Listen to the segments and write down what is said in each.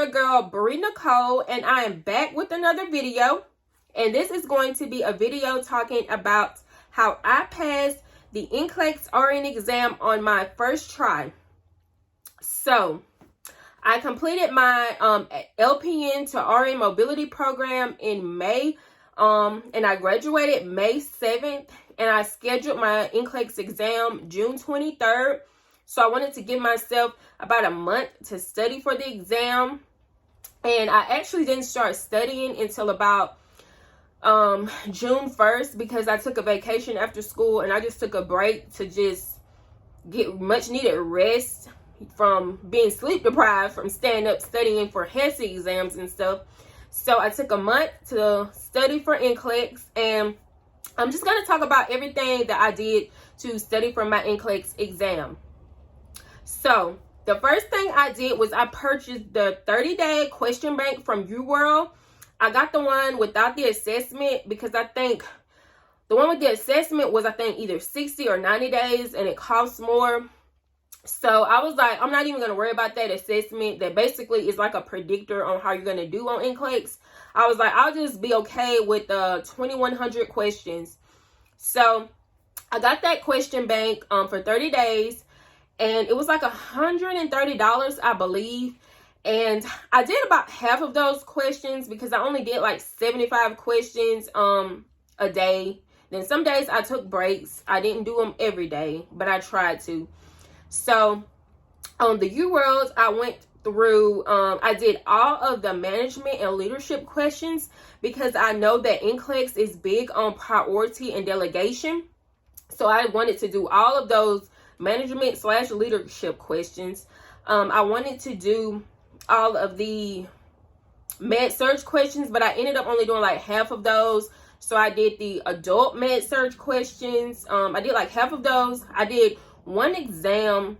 your girl, Bree Nicole, and I am back with another video. And this is going to be a video talking about how I passed the N-Clex RN exam on my first try. So, I completed my LPN to RN mobility program in May, and I graduated May 7th, and I scheduled my N-Clex exam June 23rd. So I wanted to give myself about a month to study for the exam. And I actually didn't start studying until about June 1st because I took a vacation after school and I just took a break to just get much needed rest from being sleep deprived from staying up studying for HESI exams and stuff. So I took a month to study for N-Clex, and I'm just going to talk about everything that I did to study for my N-Clex exam. So, the first thing I did was I purchased the 30-day question bank from Uworld. I got the one without the assessment because I think the one with the assessment was, either 60 or 90 days, and it costs more. So, I was like, I'm not even going to worry about that assessment that basically is like a predictor on how you're going to do on N-Clex. I was like, I'll just be okay with 2,100 questions. So, I got that question bank for 30 days. And it was like $130, I believe. And I did about half of those questions because I only did like 75 questions a day. Then some days I took breaks. I didn't do them every day, but I tried to. So on the Uworld, I went through, I did all of the management and leadership questions because I know that N-Clex is big on priority and delegation. So I wanted to do all of those management / leadership questions. I wanted to do all of the med surg questions, but I ended up only doing like half of those. So I did the adult med surg questions. I did like half of those. I did one exam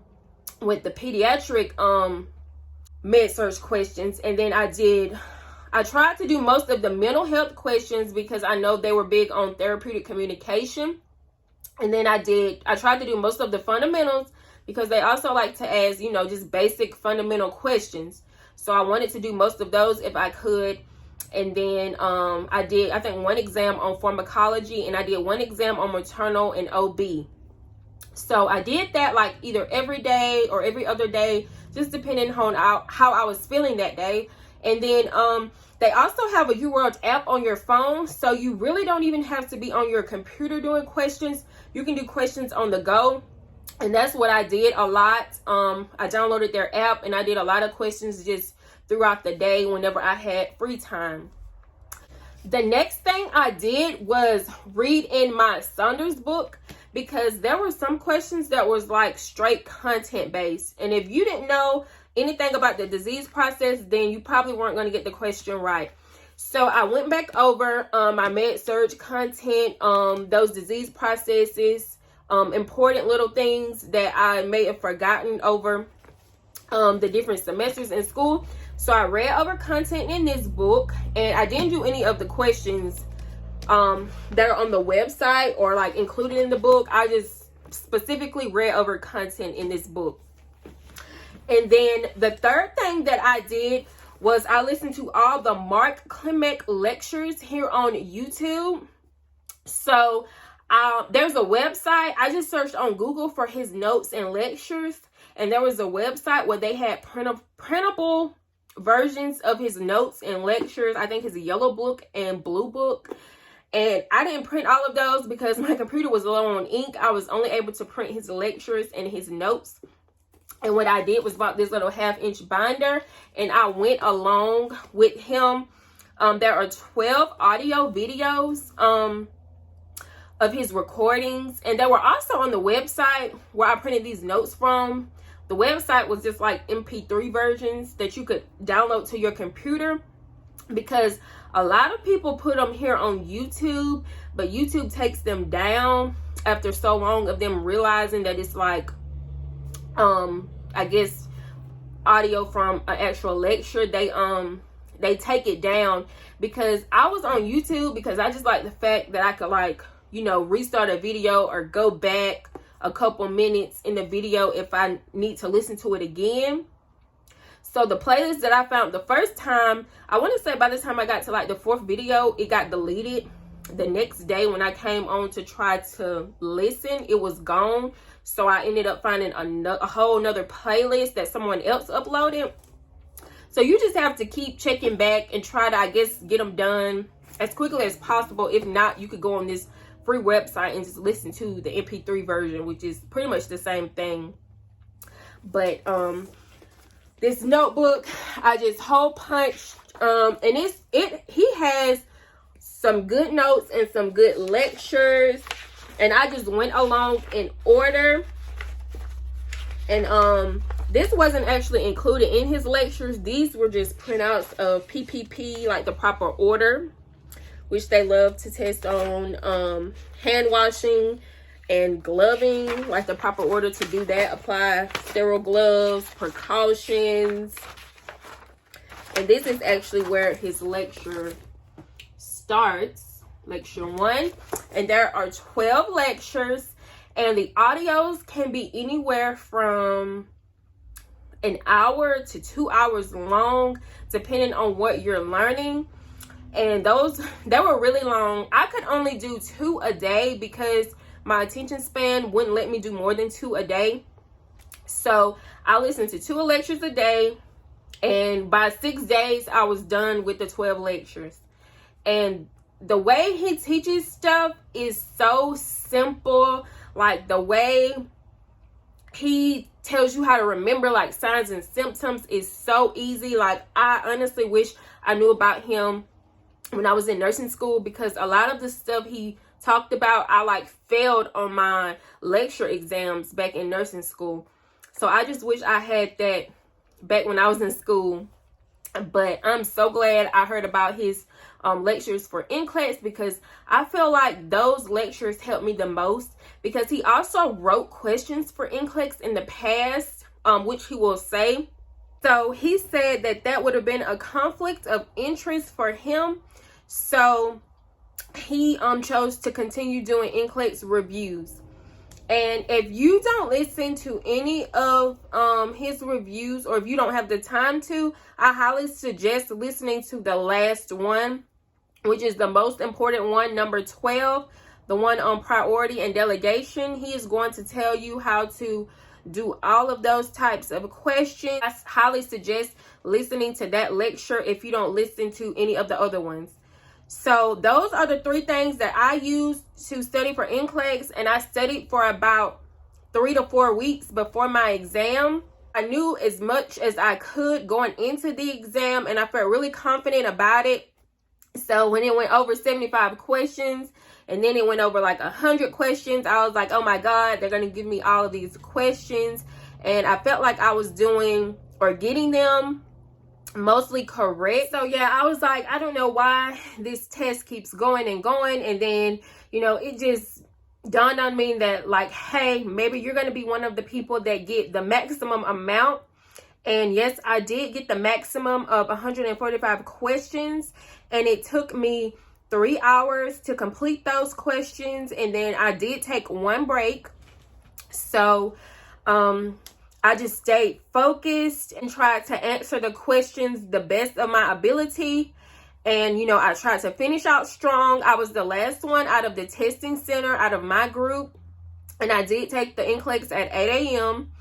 with the pediatric med surg questions, and then I tried to do most of the mental health questions because I know they were big on therapeutic communication. And then I tried to do most of the fundamentals because they also like to ask, just basic fundamental questions. So I wanted to do most of those if I could. And then I did, I think, one exam on pharmacology, and I did one exam on maternal and OB. So I did that like either every day or every other day, just depending on how I was feeling that day. And then they also have a Uworld app on your phone, so you really don't even have to be on your computer doing questions. You can do questions on the go, and that's what I did a lot. I downloaded their app, and I did a lot of questions just throughout the day whenever I had free time. The next thing I did was read in my Saunders book because there were some questions that was like straight content based, and if you didn't know anything about the disease process, then you probably weren't going to get the question right. So I went back over my med surg content, those disease processes, important little things that I may have forgotten over the different semesters in school. So I read over content in this book, and I didn't do any of the questions that are on the website or like included in the book. I just specifically read over content in this book. And then the third thing that I did was I listened to all the Mark Klimek lectures here on YouTube. So there's a website. I just searched on Google for his notes and lectures, and there was a website where they had printable versions of his notes and lectures. I think his yellow book and blue book. And I didn't print all of those because my computer was low on ink. I was only able to print his lectures and his notes. And what I did was bought this little 1/2-inch binder, and I went along with him. There are 12 audio videos of his recordings, and they were also on the website where I printed these notes from. The website was just like MP3 versions that you could download to your computer, because a lot of people put them here on YouTube, but YouTube takes them down after so long of them realizing that it's like I guess audio from an actual lecture. They take it down, because I was on YouTube because I just like the fact that I could restart a video or go back a couple minutes in the video if I need to listen to it again. So the playlist that I found the first time, I want to say by the time I got to like the 4th video, it got deleted. The next day when I came on to try to listen, it was gone. So I ended up finding a whole nother playlist that someone else uploaded. So you just have to keep checking back and try to, I guess, get them done as quickly as possible. If not, you could go on this free website and just listen to the MP3 version, which is pretty much the same thing. But this notebook, I just hole punched, and he has some good notes and some good lectures, and I just went along in order. And this wasn't actually included in his lectures. These were just printouts of PPP, like the proper order, which they love to test on. Hand washing and gloving, like the proper order to do that. Apply sterile gloves, precautions. And this is actually where his lecture starts, lecture 1. And there are 12 lectures, and the audios can be anywhere from an hour to 2 hours long, depending on what you're learning. And they were really long. I could only do 2 a day because my attention span wouldn't let me do more than 2 a day. So I listened to 2 lectures a day, and by 6 days I was done with the 12 lectures. And the way he teaches stuff is so simple. Like the way he tells you how to remember like signs and symptoms is so easy. Like I honestly wish I knew about him when I was in nursing school, because a lot of the stuff he talked about, I like failed on my lecture exams back in nursing school. So I just wish I had that back when I was in school. But I'm so glad I heard about his lectures for N-Clex, because I feel like those lectures helped me the most, because he also wrote questions for N-Clex in the past, which he will say. So he said that that would have been a conflict of interest for him. So he chose to continue doing N-Clex reviews. And if you don't listen to any of his reviews, or if you don't have the time to, I highly suggest listening to the last one, which is the most important one, number 12, the one on priority and delegation. He is going to tell you how to do all of those types of questions. I highly suggest listening to that lecture if you don't listen to any of the other ones. So those are the 3 things that I used to study for N-Clex, and I studied for about 3 to 4 weeks before my exam. I knew as much as I could going into the exam, and I felt really confident about it. So when it went over 75 questions, and then it went over like 100 questions, I was like, oh my God, they're going to give me all of these questions. And I felt like I was doing or getting them mostly correct. So yeah, I was like, I don't know why this test keeps going and going. And then, you know, it just dawned on me that like, hey, maybe you're going to be one of the people that get the maximum amount. And yes, I did get the maximum of 145 questions, and it took me 3 hours to complete those questions. And then I did take 1 break. So I just stayed focused and tried to answer the questions the best of my ability. And, you know, I tried to finish out strong. I was the last one out of the testing center, out of my group. And I did take the N-Clex at 8 a.m.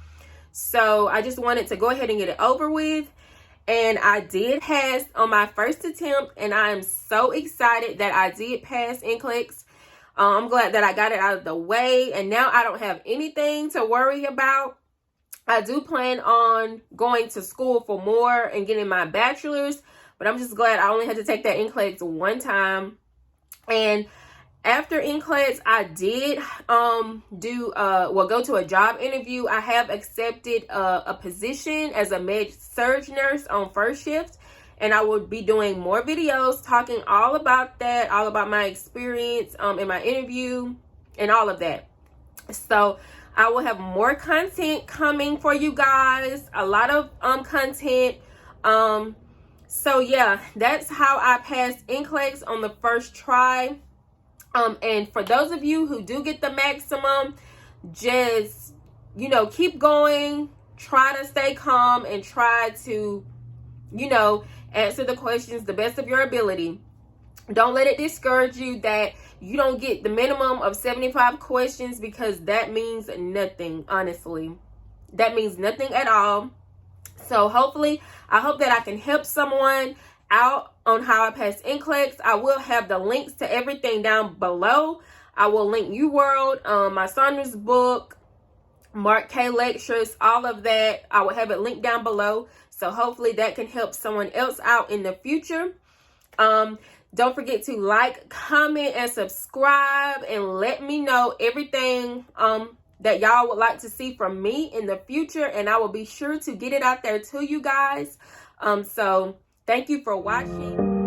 So I just wanted to go ahead and get it over with. And I did pass on my first attempt. And I am so excited that I did pass N-Clex. I'm glad that I got it out of the way. And now I don't have anything to worry about. I do plan on going to school for more and getting my bachelor's, but I'm just glad I only had to take that N-Clex 1 time. And after N-Clex, I did go to a job interview. I have accepted a position as a med-surg nurse on first shift, and I will be doing more videos talking all about that, all about my experience in my interview and all of that. So I will have more content coming for you guys, a lot of content. So yeah, that's how I passed N-Clex on the first try. And for those of you who do get the maximum, just, you know, keep going, try to stay calm and try to, you know, answer the questions the best of your ability. Don't let it discourage you that you don't get the minimum of 75 questions, because that means nothing, honestly. That means nothing at all. So hopefully, I hope that I can help someone out on how I pass NCLEX. I will have the links to everything down below. I will link Uworld, my Saunders book, Mark K lectures, all of that. I will have it linked down below. So hopefully that can help someone else out in the future. Don't forget to like, comment, and subscribe, and let me know everything that y'all would like to see from me in the future, and I will be sure to get it out there to you guys. So thank you for watching.